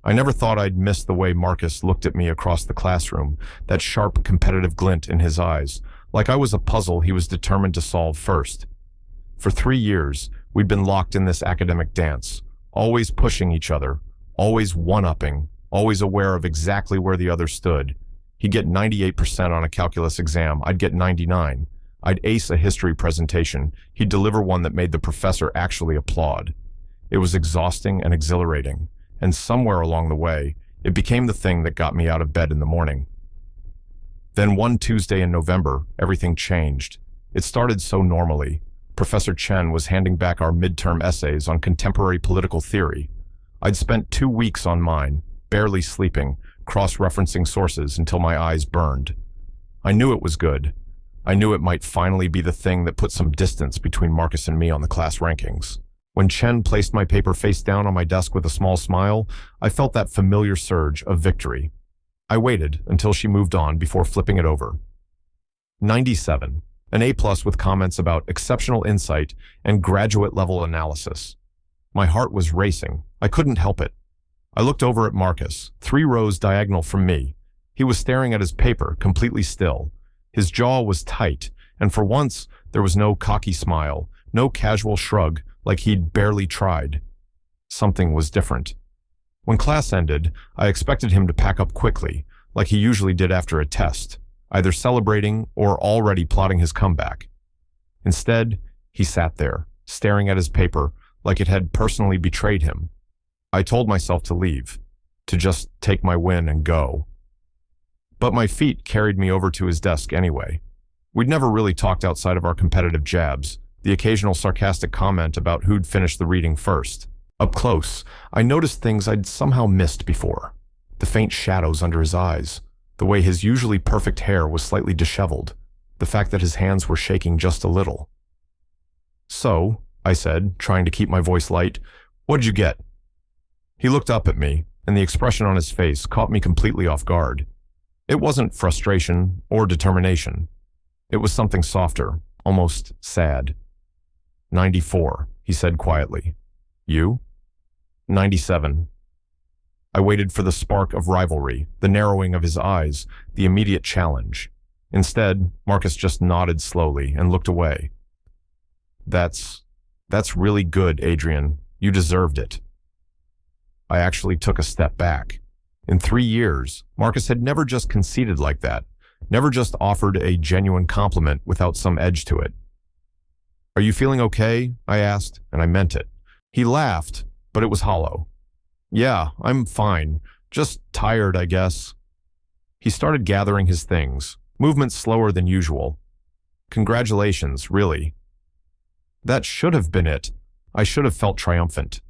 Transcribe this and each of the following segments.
I never thought I'd miss the way Marcus looked at me across the classroom, that sharp, competitive glint in his eyes, like I was a puzzle he was determined to solve first. For 3 years, we'd been locked in this academic dance, always pushing each other, always one-upping, always aware of exactly where the other stood. He'd get 98% on a calculus exam, I'd get 99. I'd ace a history presentation, he'd deliver one that made the professor actually applaud. It was exhausting and exhilarating, and somewhere along the way, it became the thing that got me out of bed in the morning. Then one Tuesday in November, everything changed. It started so normally. Professor Chen was handing back our midterm essays on contemporary political theory. I'd spent 2 weeks on mine, barely sleeping, cross-referencing sources until my eyes burned. I knew it was good. I knew it might finally be the thing that put some distance between Marcus and me on the class rankings. When Chen placed my paper face down on my desk with a small smile, I felt that familiar surge of victory. I waited until she moved on before flipping it over. 97, an A+ with comments about exceptional insight and graduate-level analysis. My heart was racing. I couldn't help it. I looked over at Marcus, 3 rows diagonal from me. He was staring at his paper, completely still. His jaw was tight, and for once, there was no cocky smile, no casual shrug like he'd barely tried. Something was different. When class ended, I expected him to pack up quickly, like he usually did after a test, either celebrating or already plotting his comeback. Instead, he sat there, staring at his paper like it had personally betrayed him. I told myself to leave, to just take my win and go. But my feet carried me over to his desk anyway. We'd never really talked outside of our competitive jabs, the occasional sarcastic comment about who'd finished the reading first. Up close, I noticed things I'd somehow missed before. The faint shadows under his eyes, the way his usually perfect hair was slightly disheveled, the fact that his hands were shaking just a little. "So," I said, trying to keep my voice light, "what'd you get?" He looked up at me, and the expression on his face caught me completely off guard. It wasn't frustration or determination. It was something softer, almost sad. 94, he said quietly. You? 97. I waited for the spark of rivalry, the narrowing of his eyes, the immediate challenge. Instead, Marcus just nodded slowly and looked away. That's really good, Adrian. You deserved it. I actually took a step back. In 3 years, Marcus had never just conceded like that, never just offered a genuine compliment without some edge to it. "Are you feeling okay?" I asked, and I meant it. He laughed, but it was hollow. "Yeah, I'm fine. Just tired, I guess." He started gathering his things, movements slower than usual. "Congratulations, really." That should have been it. I should have felt triumphant.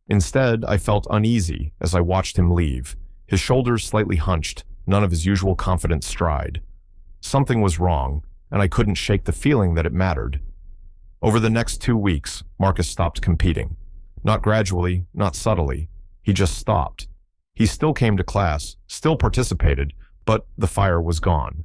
Instead, I felt uneasy as I watched him leave, his shoulders slightly hunched, none of his usual confident stride. Something was wrong, and I couldn't shake the feeling that it mattered. Over the next 2 weeks, Marcus stopped competing. Not gradually, not subtly. He just stopped. He still came to class, still participated, but the fire was gone.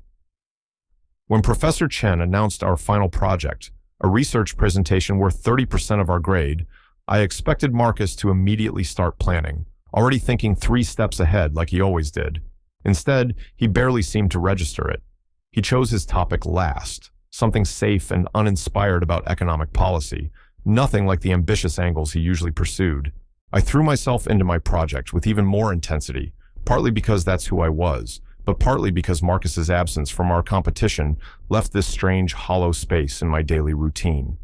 When Professor Chen announced our final project, a research presentation worth 30% of our grade, I expected Marcus to immediately start planning, already thinking 3 steps ahead like he always did. Instead, he barely seemed to register it. He chose his topic last, something safe and uninspired about economic policy, nothing like the ambitious angles he usually pursued. I threw myself into my project with even more intensity, partly because that's who I was, but partly because Marcus's absence from our competition left this strange, hollow space in my daily routine.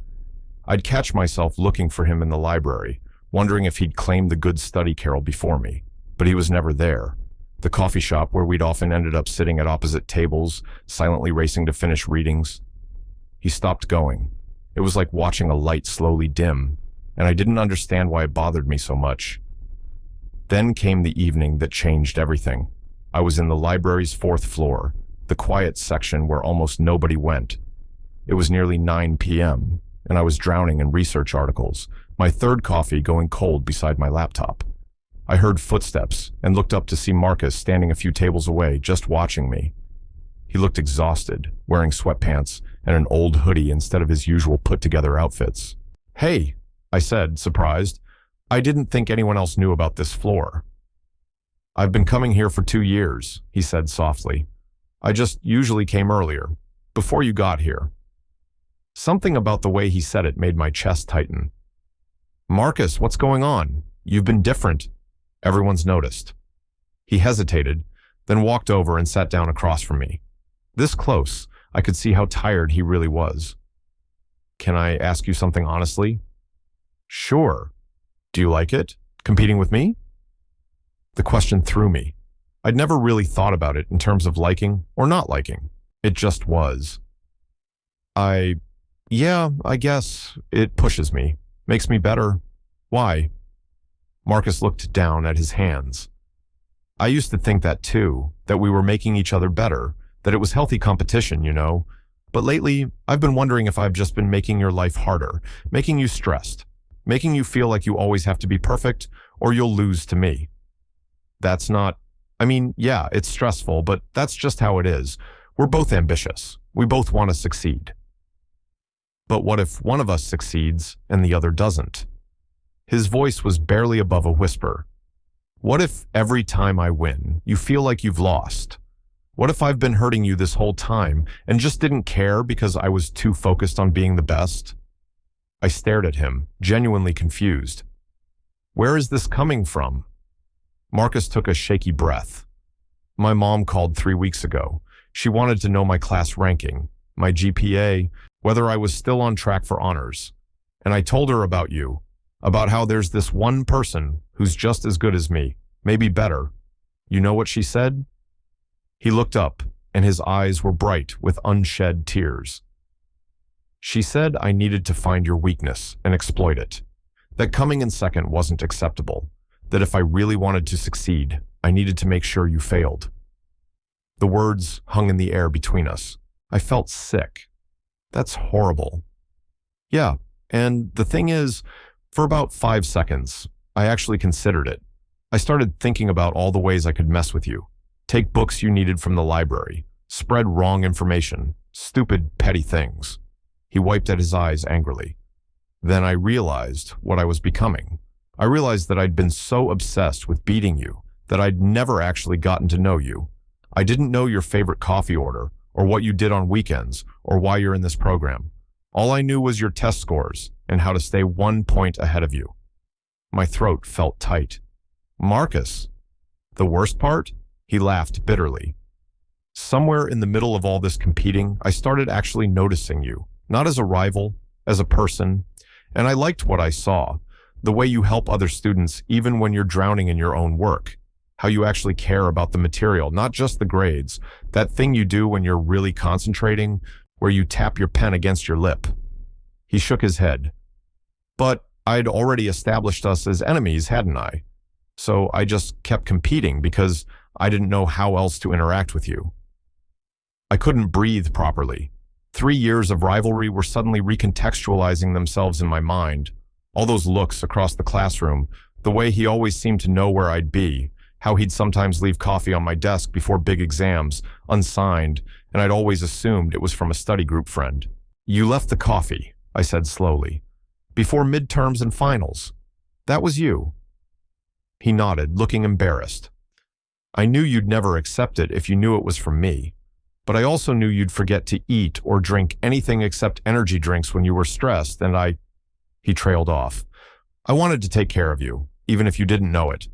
I'd catch myself looking for him in the library, wondering if he'd claimed the good study carrel before me, but he was never there. The coffee shop where we'd often ended up sitting at opposite tables, silently racing to finish readings. He stopped going. It was like watching a light slowly dim, and I didn't understand why it bothered me so much. Then came the evening that changed everything. I was in the library's 4th floor, the quiet section where almost nobody went. It was nearly 9 p.m., and I was drowning in research articles, my 3rd coffee going cold beside my laptop. I heard footsteps and looked up to see Marcus standing a few tables away, just watching me. He looked exhausted, wearing sweatpants and an old hoodie instead of his usual put-together outfits. "Hey," I said, surprised. "I didn't think anyone else knew about this floor." I've been coming here for 2 years, he said softly. I just usually came earlier, before you got here. Something about the way he said it made my chest tighten. Marcus, what's going on? You've been different. Everyone's noticed. He hesitated, then walked over and sat down across from me. This close, I could see how tired he really was. Can I ask you something honestly? Sure. Do you like it? Competing with me? The question threw me. I'd never really thought about it in terms of liking or not liking. It just was. Yeah, I guess. It pushes me. Makes me better. Why? Marcus looked down at his hands. I used to think that too, that we were making each other better, that it was healthy competition, you know. But lately, I've been wondering if I've just been making your life harder, making you stressed, making you feel like you always have to be perfect or you'll lose to me. That's not, yeah, it's stressful, but that's just how it is. We're both ambitious. We both want to succeed. But what if one of us succeeds and the other doesn't? His voice was barely above a whisper. What if every time I win, you feel like you've lost? What if I've been hurting you this whole time and just didn't care because I was too focused on being the best? I stared at him, genuinely confused. Where is this coming from? Marcus took a shaky breath. My mom called 3 weeks ago. She wanted to know my class ranking, my GPA, whether I was still on track for honors. And I told her about you, about how there's this one person who's just as good as me, maybe better. You know what she said? He looked up, and his eyes were bright with unshed tears. She said I needed to find your weakness and exploit it, that coming in second wasn't acceptable, that if I really wanted to succeed, I needed to make sure you failed. The words hung in the air between us. I felt sick. That's horrible. Yeah, and the thing is, for about 5 seconds, I actually considered it. I started thinking about all the ways I could mess with you. Take books you needed from the library. Spread wrong information. Stupid, petty things. He wiped at his eyes angrily. Then I realized what I was becoming. I realized that I'd been so obsessed with beating you that I'd never actually gotten to know you. I didn't know your favorite coffee order, or what you did on weekends, or why you're in this program. All I knew was your test scores and how to stay 1 point ahead of you. My throat felt tight. Marcus. The worst part? He laughed bitterly. Somewhere in the middle of all this competing, I started actually noticing you, not as a rival, as a person, and I liked what I saw, the way you help other students even when you're drowning in your own work, how you actually care about the material, not just the grades, that thing you do when you're really concentrating, where you tap your pen against your lip. He shook his head. But I'd already established us as enemies, hadn't I? So I just kept competing because I didn't know how else to interact with you. I couldn't breathe properly. 3 years of rivalry were suddenly recontextualizing themselves in my mind. All those looks across the classroom, the way he always seemed to know where I'd be, how he'd sometimes leave coffee on my desk before big exams, unsigned, and I'd always assumed it was from a study group friend. You left the coffee, I said slowly, before midterms and finals. That was you. He nodded, looking embarrassed. I knew you'd never accept it if you knew it was from me, but I also knew you'd forget to eat or drink anything except energy drinks when you were stressed, and He trailed off. I wanted to take care of you, even if you didn't know it.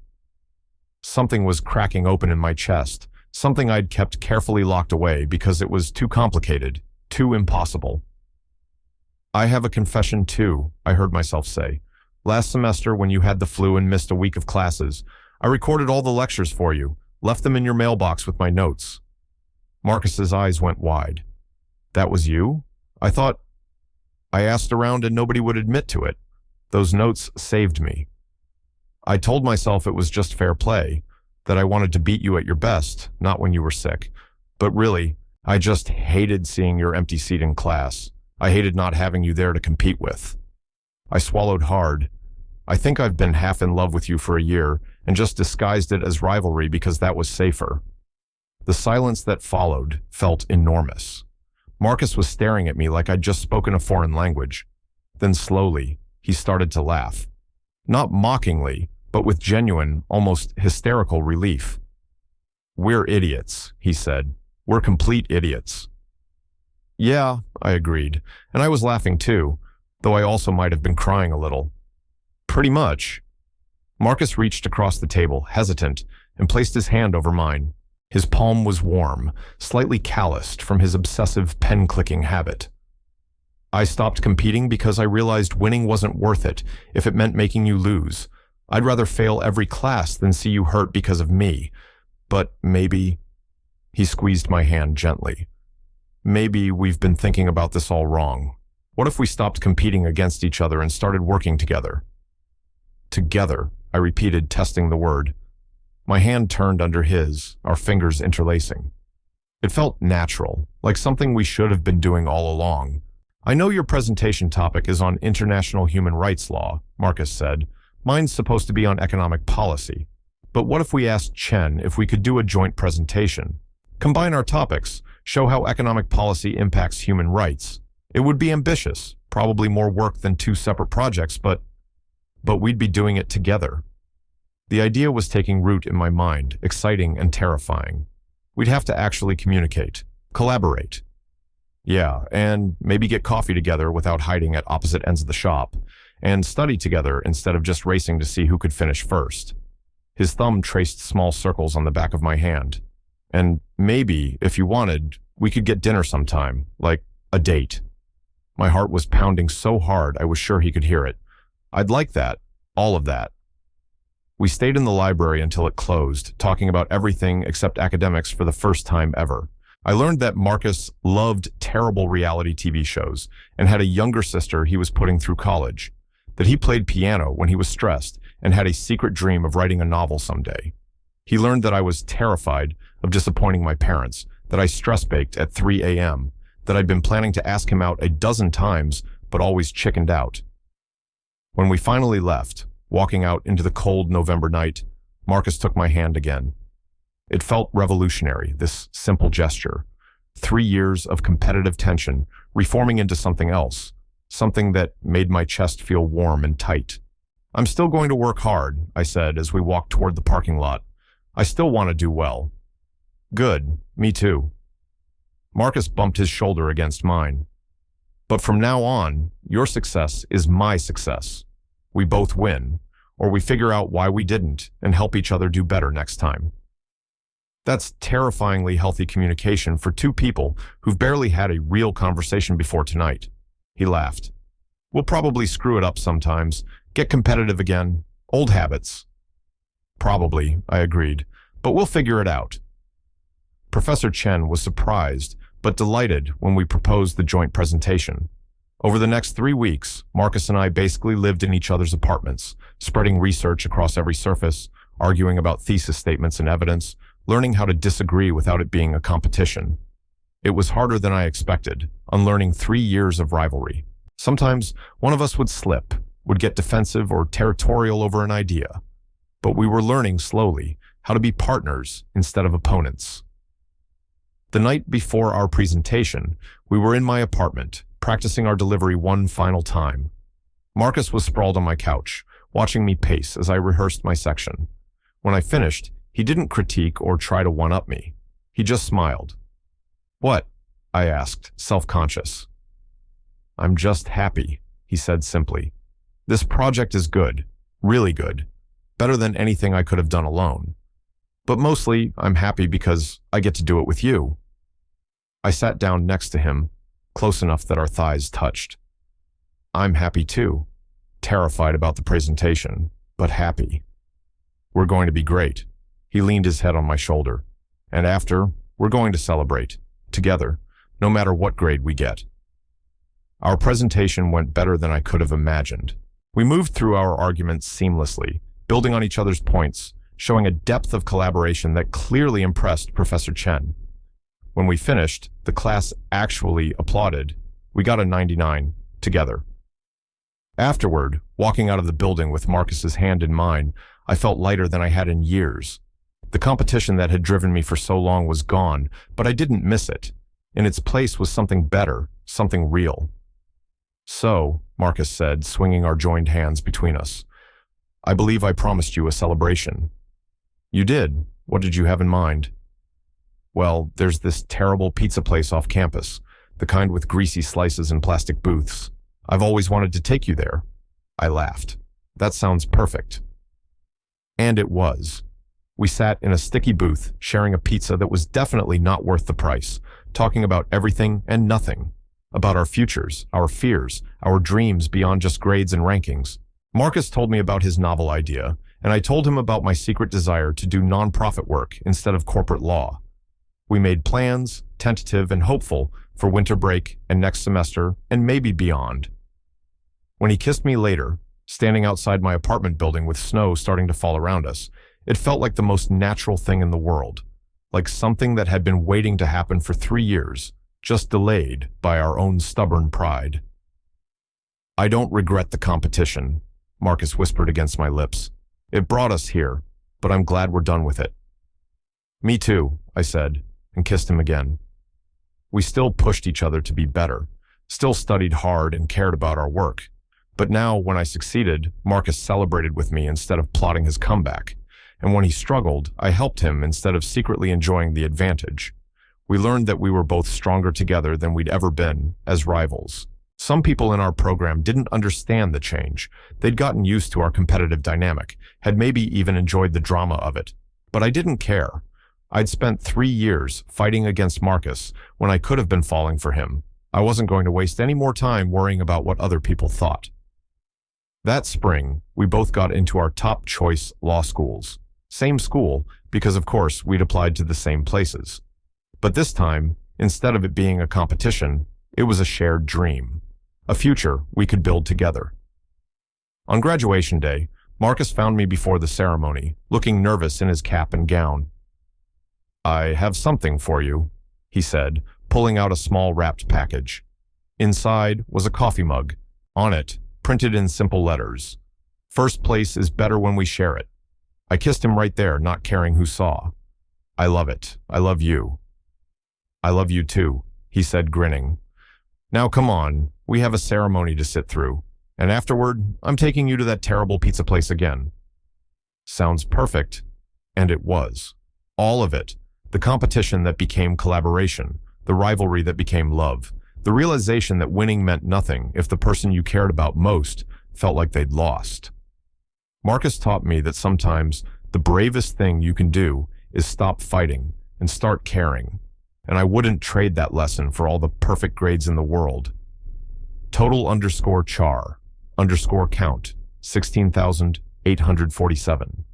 Something was cracking open in my chest, something I'd kept carefully locked away because it was too complicated, too impossible. I have a confession too, I heard myself say. Last semester, when you had the flu and missed a week of classes, I recorded all the lectures for you, left them in your mailbox with my notes. Marcus's eyes went wide. That was you? I asked around and nobody would admit to it. Those notes saved me. I told myself it was just fair play, that I wanted to beat you at your best, not when you were sick. But really, I just hated seeing your empty seat in class. I hated not having you there to compete with. I swallowed hard. I think I've been half in love with you for a year and just disguised it as rivalry because that was safer. The silence that followed felt enormous. Marcus was staring at me like I'd just spoken a foreign language. Then slowly, he started to laugh. Not mockingly, but with genuine, almost hysterical relief. We're idiots, he said. We're complete idiots. Yeah, I agreed, and I was laughing too, though I also might have been crying a little. Pretty much. Marcus reached across the table, hesitant, and placed his hand over mine. His palm was warm, slightly calloused from his obsessive pen-clicking habit. I stopped competing because I realized winning wasn't worth it if it meant making you lose. I'd rather fail every class than see you hurt because of me. But maybe... He squeezed my hand gently. Maybe we've been thinking about this all wrong. What if we stopped competing against each other and started working together? Together, I repeated, testing the word. My hand turned under his, our fingers interlacing. It felt natural, like something we should have been doing all along. I know your presentation topic is on international human rights law, Marcus said. Mine's supposed to be on economic policy. But what if we asked Chen if we could do a joint presentation? Combine our topics, show how economic policy impacts human rights. It would be ambitious, probably more work than two separate projects, but we'd be doing it together. The idea was taking root in my mind, exciting and terrifying. We'd have to actually communicate, collaborate. Yeah, and maybe get coffee together without hiding at opposite ends of the shop, and study together instead of just racing to see who could finish first. His thumb traced small circles on the back of my hand. And maybe, if you wanted, we could get dinner sometime, like a date. My heart was pounding so hard I was sure he could hear it. I'd like that, all of that. We stayed in the library until it closed, talking about everything except academics for the first time ever. I learned that Marcus loved terrible reality TV shows and had a younger sister he was putting through college, that he played piano when he was stressed and had a secret dream of writing a novel someday. He learned that I was terrified of disappointing my parents, that I stress-baked at 3 a.m., that I'd been planning to ask him out a dozen times but always chickened out. When we finally left, walking out into the cold November night, Marcus took my hand again. It felt revolutionary, this simple gesture. 3 years of competitive tension, reforming into something else, something that made my chest feel warm and tight. I'm still going to work hard, I said as we walked toward the parking lot. I still want to do well. Good, me too. Marcus bumped his shoulder against mine. But from now on, your success is my success. We both win, or we figure out why we didn't and help each other do better next time. That's terrifyingly healthy communication for two people who've barely had a real conversation before tonight. He laughed. We'll probably screw it up sometimes, get competitive again, old habits. Probably, I agreed, but we'll figure it out. Professor Chen was surprised, but delighted when we proposed the joint presentation. Over the next 3 weeks, Marcus and I basically lived in each other's apartments, spreading research across every surface, arguing about thesis statements and evidence, learning how to disagree without it being a competition. It was harder than I expected, unlearning 3 years of rivalry. Sometimes one of us would slip, would get defensive or territorial over an idea. But we were learning slowly how to be partners instead of opponents. The night before our presentation, we were in my apartment, practicing our delivery one final time. Marcus was sprawled on my couch, watching me pace as I rehearsed my section. When I finished, he didn't critique or try to one-up me. He just smiled. What? I asked, self-conscious. I'm just happy, he said simply. This project is good, really good, better than anything I could have done alone. But mostly, I'm happy because I get to do it with you. I sat down next to him, close enough that our thighs touched. I'm happy too, terrified about the presentation, but happy. We're going to be great. He leaned his head on my shoulder. And after, we're going to celebrate, together, no matter what grade we get. Our presentation went better than I could have imagined. We moved through our arguments seamlessly, building on each other's points, showing a depth of collaboration that clearly impressed Professor Chen. When we finished, the class actually applauded. We got a 99, together. Afterward, walking out of the building with Marcus's hand in mine, I felt lighter than I had in years. The competition that had driven me for so long was gone, but I didn't miss it. In its place was something better, something real. So, Marcus said, swinging our joined hands between us, I believe I promised you a celebration. You did. What did you have in mind? Well, there's this terrible pizza place off campus, the kind with greasy slices and plastic booths. I've always wanted to take you there. I laughed. That sounds perfect. And it was. We sat in a sticky booth, sharing a pizza that was definitely not worth the price, talking about everything and nothing, about our futures, our fears, our dreams beyond just grades and rankings. Marcus told me about his novel idea, and I told him about my secret desire to do nonprofit work instead of corporate law. We made plans, tentative and hopeful, for winter break and next semester and maybe beyond. When he kissed me later, standing outside my apartment building with snow starting to fall around us, it felt like the most natural thing in the world, like something that had been waiting to happen for 3 years, just delayed by our own stubborn pride. I don't regret the competition, Marcus whispered against my lips. It brought us here, but I'm glad we're done with it. Me too, I said, and kissed him again. We still pushed each other to be better, still studied hard and cared about our work. But now, when I succeeded, Marcus celebrated with me instead of plotting his comeback. And when he struggled, I helped him instead of secretly enjoying the advantage. We learned that we were both stronger together than we'd ever been, as rivals. Some people in our program didn't understand the change. They'd gotten used to our competitive dynamic, had maybe even enjoyed the drama of it. But I didn't care. I'd spent 3 years fighting against Marcus when I could have been falling for him. I wasn't going to waste any more time worrying about what other people thought. That spring, we both got into our top choice law schools. Same school, because of course we'd applied to the same places. But this time, instead of it being a competition, it was a shared dream. A future we could build together. On graduation day, Marcus found me before the ceremony, looking nervous in his cap and gown. "I have something for you," he said, pulling out a small wrapped package. Inside was a coffee mug. On it, printed in simple letters, "First place is better when we share it." I kissed him right there, not caring who saw. "I love it. I love you." "I love you too," he said, grinning. "Now come on, we have a ceremony to sit through, and afterward, I'm taking you to that terrible pizza place again." Sounds perfect, and it was. All of it. The competition that became collaboration, the rivalry that became love, the realization that winning meant nothing if the person you cared about most felt like they'd lost. Marcus taught me that sometimes the bravest thing you can do is stop fighting and start caring, and I wouldn't trade that lesson for all the perfect grades in the world. Total_char_count, 16,847.